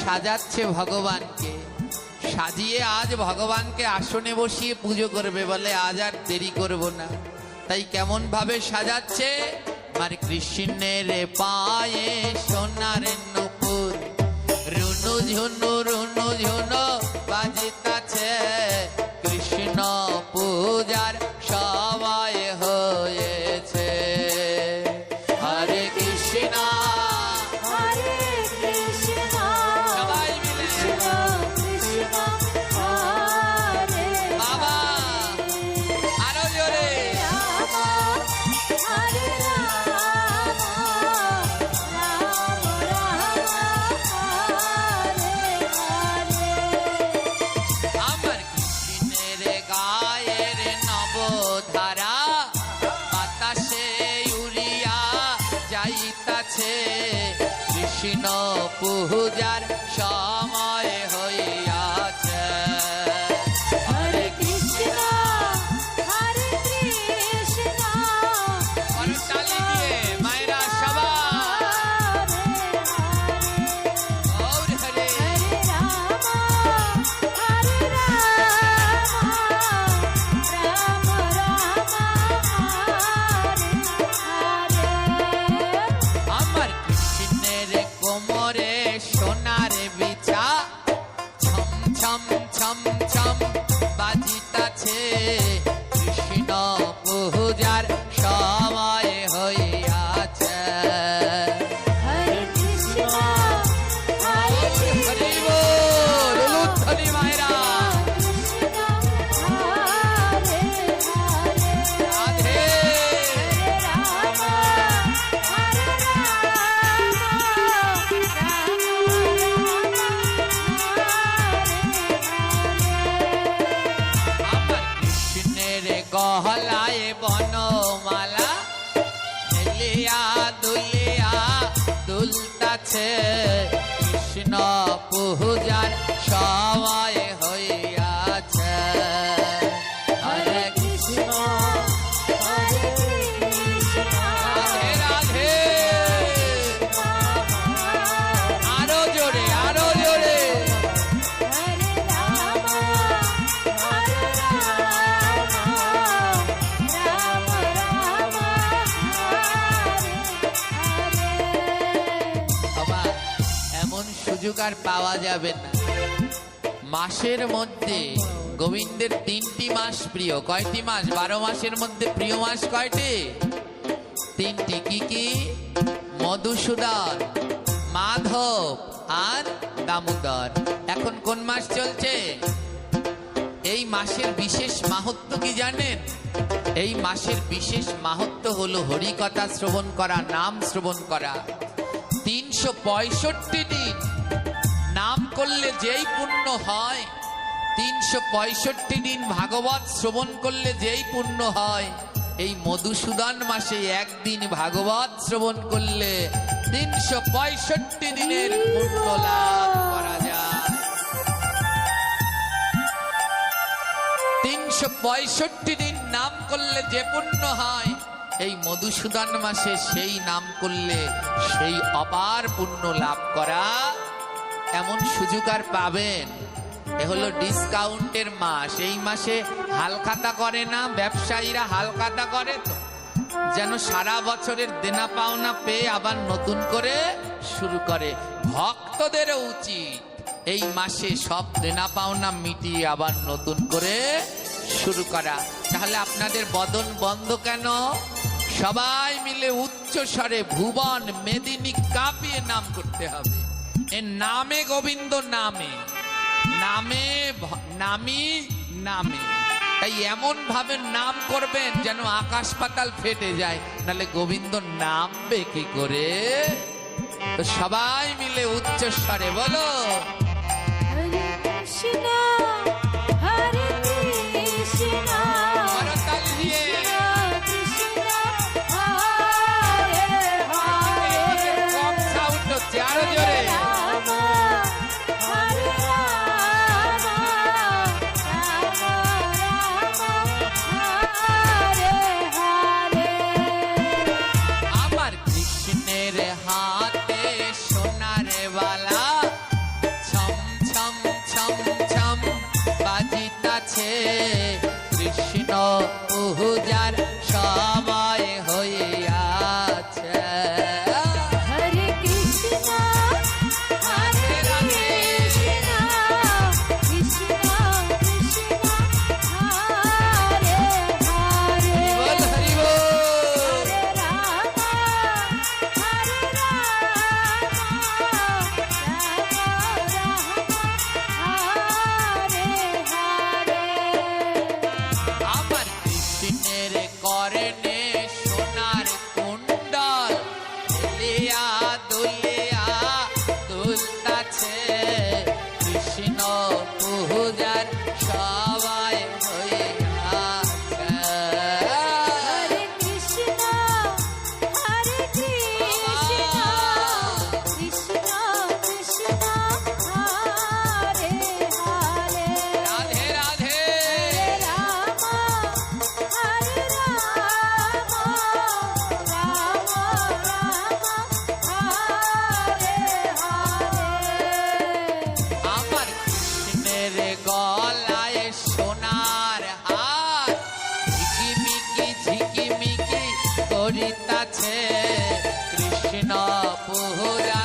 সাজাচ্ছে ভগবানকে, সাজিয়ে আজ ভগবানকে আসনে বসিয়ে পুজো করবে, বলে আজ আর দেরি করব না। তাই কেমন ভাবে সাজাচ্ছে, আমার কৃষ্ণের পায়ে সোনার নূপুর, রুনু ঝুনু বাজিতাছে, কৃষ্ণ পূজার সময় হয়েছে। হরে কৃষ্ণ হরে কৃষ্ণ সবাই মিলে কৃষ্ণ কৃষ্ণ হরে বাবা আরো জোরে রাম হরে রাম রাম রাম হরে হরে। আমার কৃষ্ণের গায়ের নবধারা বাতাসে উড়িয়া যাইতাছে, কৃষ্ণ পূজার সময় হইয়াছে। হরে কৃষ্ণ হরে কৃষ্ণ করতালি দিয়ে মায়েরা সবাই গৌর হরে। হরে রাম হরে রাম রাম রাম হরে হরে। আমার কৃষ্ণের কোমরে সোনার বিছা, ছম ছম ছম ছম বাজিতাছে, কৃষ্ণ পূজার সময় হইয়াছে। হরে কৃষ্ণ হরে হরি বল, উলুধ্বনি মায়েরা কৃষ্ণ হরে হরে। রাধে। রাম হরে আমার কৃষ্ণের গহলায় বনমালা, হেলিয়া দুলিয়া দুলতাছে, কৃষ্ণ পূজার সময় হইয়াছে। হরে কৃষ্ণ হরে কৃষ্ণ রাধে রাধে। আরো জোরে আরো জোরে। হরে রাম হরে রাম রাম রাম হরে হরে। বাবা এমন সুযোগ আর পাওয়া যাবে না। মাসের মধ্যে গোবিন্দের 3টি মাস প্রিয়। কয়টি মাস? 12 মাসের মধ্যে প্রিয় মাস কয়টি? 3টি। কি কি? মধুসূদন, মাধব আর দামোদর। এখন কোন মাস চলছে? এই মাসের বিশেষ মাহাত্ম্য কি জানেন? এই মাসের বিশেষ মাহাত্ম্য হলো হরিকথা শ্রবণ করা, নাম শ্রবণ করা। 365 দিন নাম করলে যেই পুণ্য হয়, 365 দিন ভাগবত শ্রবণ করলে যেই পুণ্য হয়, এই মধুসূদন মাসে একদিন ভাগবত শ্রবণ করলে 365 দিনের পুণ্য লাভ করা যায়। 365 দিন নাম করলে যে পুণ্য হয়, এই মধুসূদন মাসে সেই নাম করলে সেই অপার পুণ্য লাভ করা, এমন সুযোগ আর পাবেন? এ হলো ডিসকাউন্টের মাস। এই মাসে হালখাতা করে না ব্যবসায়ীরা, হালখাতা করে তো যেন সারা বছরের দেনা পাওনা পেয়ে আবার নতুন করে শুরু করে। ভক্তদেরও উচিত এই মাসে সব দেনা পাওনা মিটিয়ে আবার নতুন করে শুরু করা। তাহলে আপনাদের বদন বন্ধ কেন? সবাই মিলে উচ্চ স্বরে ভুবন মেদিনী কাঁপিয়ে নাম করতে হবে। এ নামে গোবিন্দ, নামে নামে নামি নামে। তাই এমন ভাবে নাম করবেন যেন আকাশ পাতাল ফেটে যায়, নাহলে গোবিন্দ নামবে কি করে? তো সবাই মিলে উচ্চ স্বরে বলো, হরে কৃষ্ণ হরে কৃষ্ণ করতাল দিয়ে। কৃষ্ণ হরে হরে। কম সাউন্ড হচ্ছে, আরো জোরে। রাম হরে রাম রাম রাম হরে হরে। আমার কৃষ্ণের হাতে সোনার বালা, মুদ্রিত আছে কৃষ্ণ পুরা